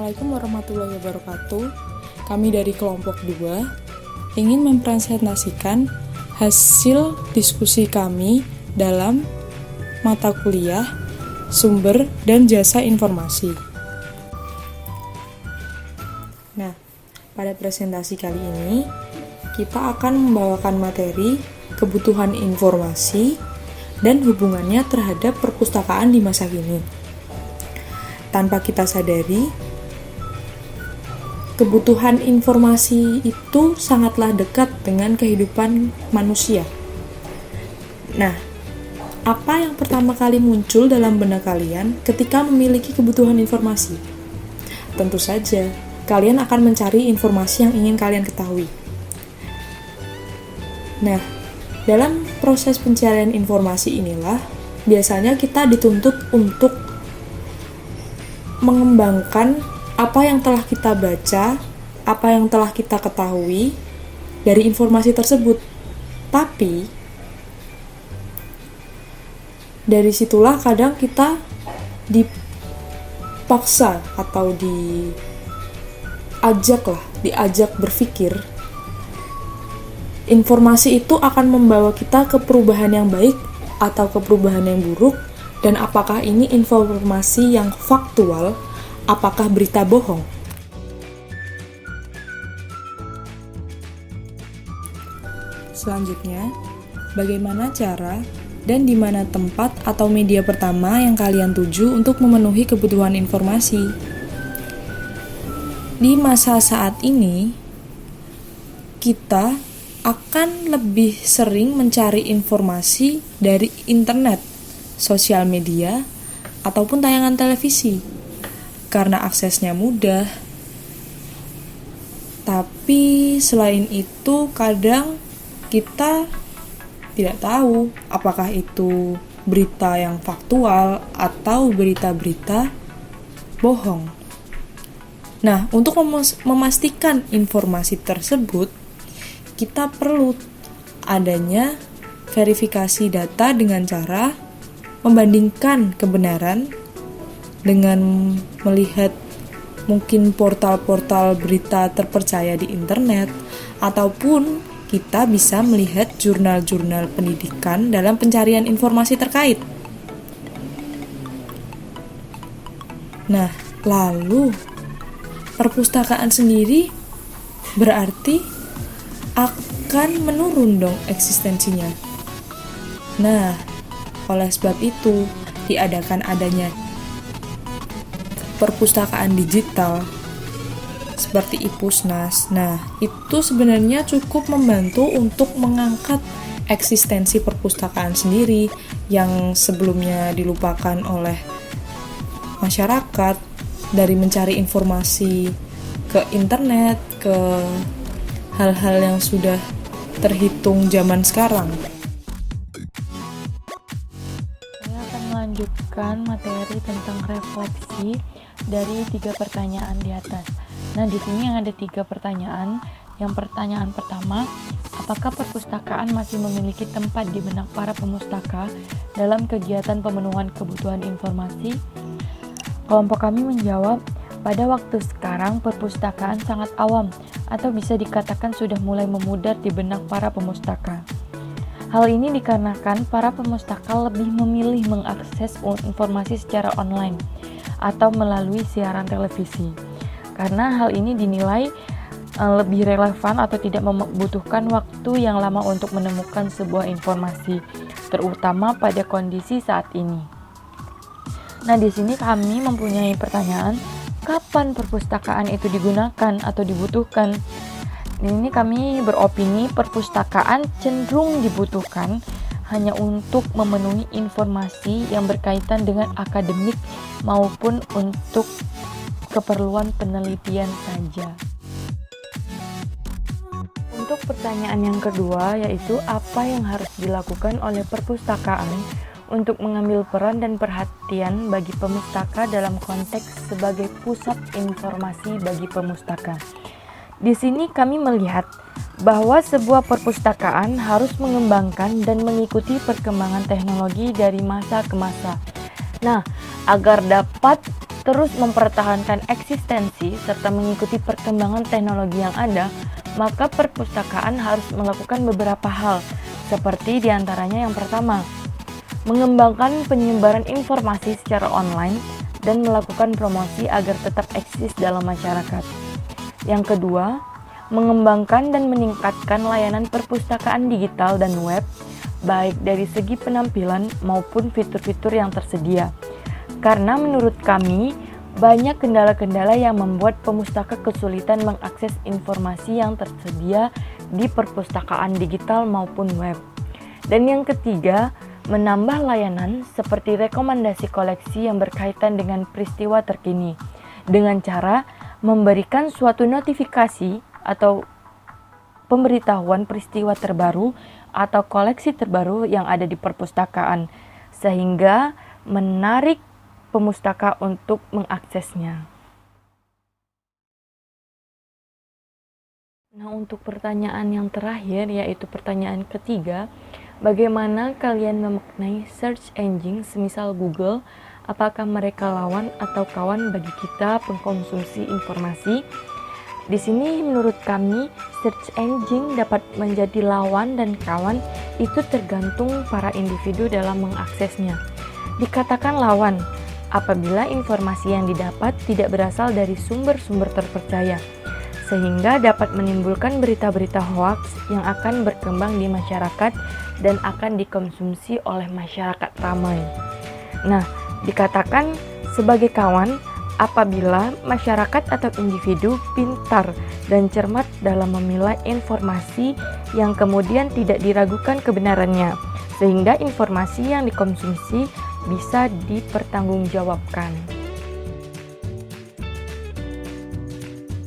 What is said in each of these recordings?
Assalamualaikum warahmatullahi wabarakatuh. Kami dari kelompok 2 ingin mempresentasikan hasil diskusi kami dalam mata kuliah sumber dan jasa informasi. Nah, pada presentasi kali ini kita akan membawakan materi kebutuhan informasi dan hubungannya terhadap perpustakaan di masa kini. Tanpa kita sadari, kebutuhan informasi itu sangatlah dekat dengan kehidupan manusia. Nah, apa yang pertama kali muncul dalam benak kalian ketika memiliki kebutuhan informasi? Tentu saja, kalian akan mencari informasi yang ingin kalian ketahui. Nah, dalam proses pencarian informasi inilah, biasanya kita dituntut untuk mengembangkan apa yang telah kita baca, apa yang telah kita ketahui dari informasi tersebut. Tapi, dari situlah kadang kita dipaksa atau diajak berpikir informasi itu akan membawa kita ke perubahan yang baik atau ke perubahan yang buruk, dan apakah ini informasi yang faktual, apakah berita bohong. Selanjutnya, bagaimana cara dan di mana tempat atau media pertama yang kalian tuju untuk memenuhi kebutuhan informasi? Di masa saat ini, kita akan lebih sering mencari informasi dari internet, sosial media, ataupun tayangan televisi, karena aksesnya mudah. Tapi selain itu, kadang kita tidak tahu apakah itu berita yang faktual atau berita-berita bohong. Nah, untuk memastikan informasi tersebut, kita perlu adanya verifikasi data dengan cara membandingkan kebenaran dengan melihat mungkin portal-portal berita terpercaya di internet, ataupun kita bisa melihat jurnal-jurnal pendidikan dalam pencarian informasi terkait. Nah, lalu perpustakaan sendiri berarti akan menurun dong eksistensinya. Nah, oleh sebab itu diadakan adanya perpustakaan digital seperti Ipusnas. Nah, itu sebenarnya cukup membantu untuk mengangkat eksistensi perpustakaan sendiri yang sebelumnya dilupakan oleh masyarakat dari mencari informasi ke internet, ke hal-hal yang sudah terhitung zaman sekarang. Saya akan melanjutkan materi tentang refleksi dari 3 pertanyaan di atas. Nah, di sini ada 3 pertanyaan. Yang pertanyaan pertama, apakah perpustakaan masih memiliki tempat di benak para pemustaka dalam kegiatan pemenuhan kebutuhan informasi? Kelompok kami menjawab, pada waktu sekarang perpustakaan sangat awam atau bisa dikatakan sudah mulai memudar di benak para pemustaka. Hal ini dikarenakan para pemustaka lebih memilih mengakses informasi secara online atau melalui siaran televisi, karena hal ini dinilai lebih relevan atau tidak membutuhkan waktu yang lama untuk menemukan sebuah informasi, terutama pada kondisi saat ini. Nah, di sini kami mempunyai pertanyaan, kapan perpustakaan itu digunakan atau dibutuhkan? Ini kami beropini perpustakaan cenderung dibutuhkan hanya untuk memenuhi informasi yang berkaitan dengan akademik maupun untuk keperluan penelitian saja. Untuk pertanyaan yang kedua, yaitu apa yang harus dilakukan oleh perpustakaan untuk mengambil peran dan perhatian bagi pemustaka dalam konteks sebagai pusat informasi bagi pemustaka. Di sini kami melihat bahwa sebuah perpustakaan harus mengembangkan dan mengikuti perkembangan teknologi dari masa ke masa. Nah, agar dapat terus mempertahankan eksistensi serta mengikuti perkembangan teknologi yang ada, maka perpustakaan harus melakukan beberapa hal, seperti diantaranya yang pertama, mengembangkan penyebaran informasi secara online dan melakukan promosi agar tetap eksis dalam masyarakat. Yang kedua, mengembangkan dan meningkatkan layanan perpustakaan digital dan web, baik dari segi penampilan maupun fitur-fitur yang tersedia. Karena menurut kami, banyak kendala-kendala yang membuat pemustaka kesulitan mengakses informasi yang tersedia di perpustakaan digital maupun web. Dan yang ketiga, menambah layanan seperti rekomendasi koleksi yang berkaitan dengan peristiwa terkini, dengan cara memberikan suatu notifikasi atau pemberitahuan peristiwa terbaru atau koleksi terbaru yang ada di perpustakaan, sehingga menarik pemustaka untuk mengaksesnya. Nah, untuk pertanyaan yang terakhir, yaitu pertanyaan ketiga, bagaimana kalian memaknai search engine semisal Google? Apakah mereka lawan atau kawan bagi kita pengkonsumsi informasi? Di sini menurut kami, search engine dapat menjadi lawan dan kawan, itu tergantung para individu dalam mengaksesnya. Dikatakan lawan apabila informasi yang didapat tidak berasal dari sumber-sumber terpercaya, sehingga dapat menimbulkan berita-berita hoaks yang akan berkembang di masyarakat dan akan dikonsumsi oleh masyarakat ramai. Nah, dikatakan sebagai kawan apabila masyarakat atau individu pintar dan cermat dalam memilah informasi yang kemudian tidak diragukan kebenarannya, sehingga informasi yang dikonsumsi bisa dipertanggungjawabkan.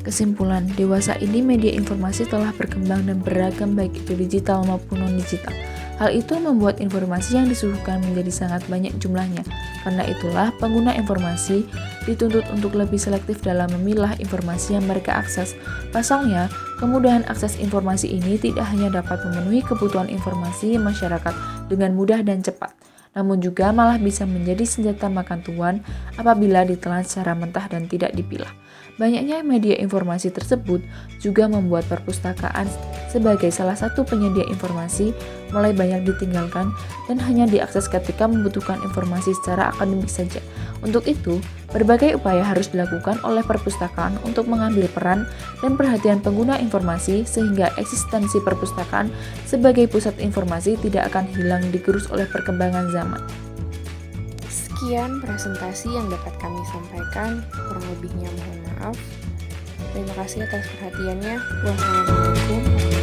Kesimpulan, dewasa ini media informasi telah berkembang dan beragam baik itu digital maupun non-digital. Hal itu membuat informasi yang disuguhkan menjadi sangat banyak jumlahnya. Karena itulah pengguna informasi dituntut untuk lebih selektif dalam memilah informasi yang mereka akses. Pasalnya, kemudahan akses informasi ini tidak hanya dapat memenuhi kebutuhan informasi masyarakat dengan mudah dan cepat, namun juga malah bisa menjadi senjata makan tuan apabila ditelan secara mentah dan tidak dipilah. Banyaknya media informasi tersebut juga membuat perpustakaan sebagai salah satu penyedia informasi mulai banyak ditinggalkan dan hanya diakses ketika membutuhkan informasi secara akademik saja. Untuk itu, berbagai upaya harus dilakukan oleh perpustakaan untuk mengambil peran dan perhatian pengguna informasi sehingga eksistensi perpustakaan sebagai pusat informasi tidak akan hilang digerus oleh perkembangan zaman. Sekian presentasi yang dapat kami sampaikan, kurang lebihnya mohon maaf. Terima kasih atas perhatiannya. Wassalamualaikum warahmatullahi wabarakatuh.